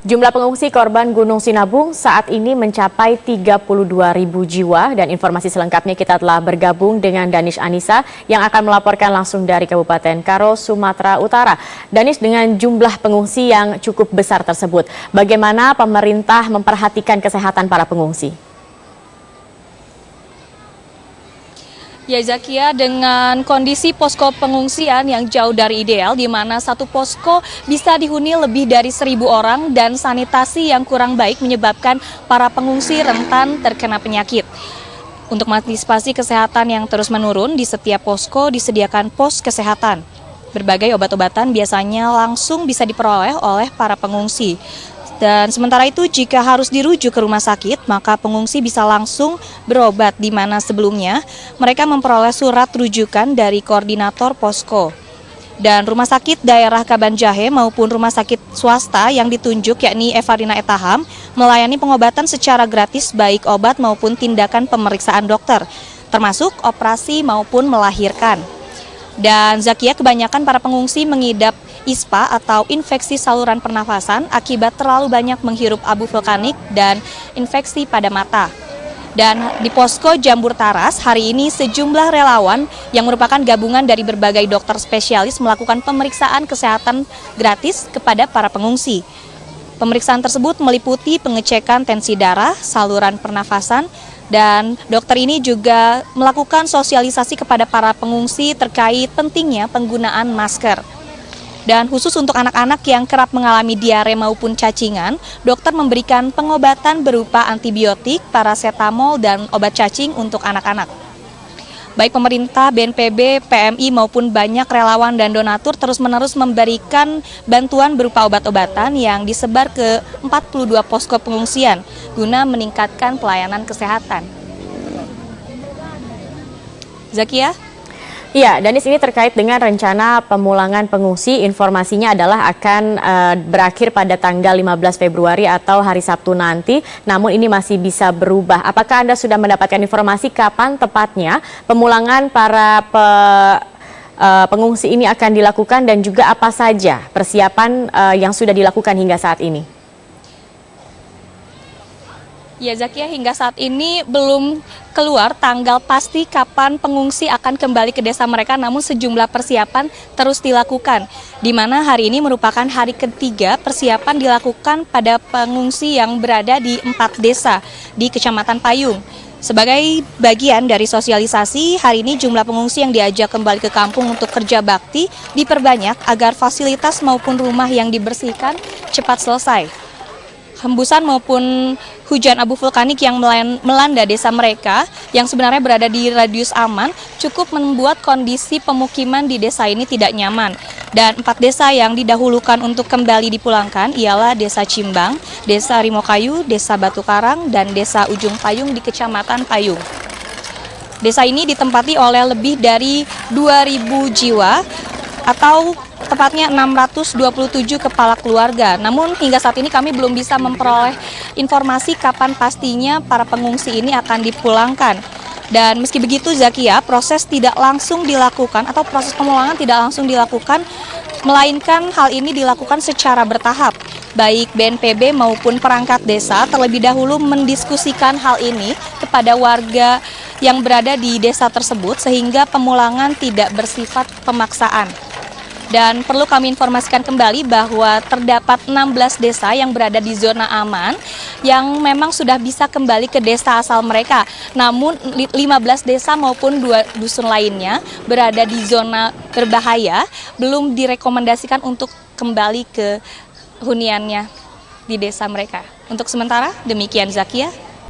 Jumlah pengungsi korban Gunung Sinabung saat ini mencapai 32.000 jiwa dan informasi selengkapnya kita telah bergabung dengan Danis Anissa yang akan melaporkan langsung dari Kabupaten Karo, Sumatera Utara. Danis, dengan jumlah pengungsi yang cukup besar tersebut, bagaimana pemerintah memperhatikan kesehatan para pengungsi? Ya Zakia, dengan kondisi posko pengungsian yang jauh dari ideal, di mana satu posko bisa dihuni lebih dari 1.000 orang dan sanitasi yang kurang baik menyebabkan para pengungsi rentan terkena penyakit. Untuk mengantisipasi kesehatan yang terus menurun, di setiap posko disediakan pos kesehatan. Berbagai obat-obatan biasanya langsung bisa diperoleh oleh para pengungsi. Dan sementara itu, jika harus dirujuk ke rumah sakit, maka pengungsi bisa langsung berobat, di mana sebelumnya mereka memperoleh surat rujukan dari koordinator posko. Dan rumah sakit daerah Kabanjahe maupun rumah sakit swasta yang ditunjuk, yakni Evarina Etaham, melayani pengobatan secara gratis baik obat maupun tindakan pemeriksaan dokter, termasuk operasi maupun melahirkan. Dan Zakia, kebanyakan para pengungsi mengidap ISPA atau infeksi saluran pernafasan akibat terlalu banyak menghirup abu vulkanik dan infeksi pada mata. Dan di posko Jambur Taras, hari ini sejumlah relawan yang merupakan gabungan dari berbagai dokter spesialis melakukan pemeriksaan kesehatan gratis kepada para pengungsi. Pemeriksaan tersebut meliputi pengecekan tensi darah, saluran pernafasan, dan dokter ini juga melakukan sosialisasi kepada para pengungsi terkait pentingnya penggunaan masker. Dan khusus untuk anak-anak yang kerap mengalami diare maupun cacingan, dokter memberikan pengobatan berupa antibiotik, parasetamol, dan obat cacing untuk anak-anak. Baik pemerintah, BNPB, PMI maupun banyak relawan dan donatur terus-menerus memberikan bantuan berupa obat-obatan yang disebar ke 42 posko pengungsian guna meningkatkan pelayanan kesehatan. Zakia? Iya, Danis, ini terkait dengan rencana pemulangan pengungsi. Informasinya adalah akan berakhir pada tanggal 15 Februari atau hari Sabtu nanti. Namun ini masih bisa berubah. Apakah Anda sudah mendapatkan informasi kapan tepatnya pemulangan para pengungsi ini akan dilakukan dan juga apa saja persiapan yang sudah dilakukan hingga saat ini? Ya Zakia, hingga saat ini belum keluar tanggal pasti kapan pengungsi akan kembali ke desa mereka, namun sejumlah persiapan terus dilakukan. Di mana hari ini merupakan hari ketiga persiapan dilakukan pada pengungsi yang berada di 4 desa di Kecamatan Payung. Sebagai bagian dari sosialisasi, hari ini jumlah pengungsi yang diajak kembali ke kampung untuk kerja bakti diperbanyak agar fasilitas maupun rumah yang dibersihkan cepat selesai. Hembusan maupun hujan abu vulkanik yang melanda desa mereka yang sebenarnya berada di radius aman cukup membuat kondisi pemukiman di desa ini tidak nyaman. Dan 4 desa yang didahulukan untuk kembali dipulangkan ialah Desa Cimbang, Desa Rimokayu, Desa Batu Karang, dan Desa Ujung Payung di Kecamatan Payung. Desa ini ditempati oleh lebih dari 2.000 jiwa atau tepatnya 627 kepala keluarga. Namun hingga saat ini kami belum bisa memperoleh informasi kapan pastinya para pengungsi ini akan dipulangkan. Dan meski begitu Zakia, proses tidak langsung dilakukan atau proses pemulangan tidak langsung dilakukan, melainkan hal ini dilakukan secara bertahap. Baik BNPB maupun perangkat desa terlebih dahulu mendiskusikan hal ini kepada warga yang berada di desa tersebut sehingga pemulangan tidak bersifat pemaksaan. Dan perlu kami informasikan kembali bahwa terdapat 16 desa yang berada di zona aman yang memang sudah bisa kembali ke desa asal mereka. Namun 15 desa maupun 2 dusun lainnya berada di zona berbahaya, belum direkomendasikan untuk kembali ke huniannya di desa mereka. Untuk sementara demikian Zakia.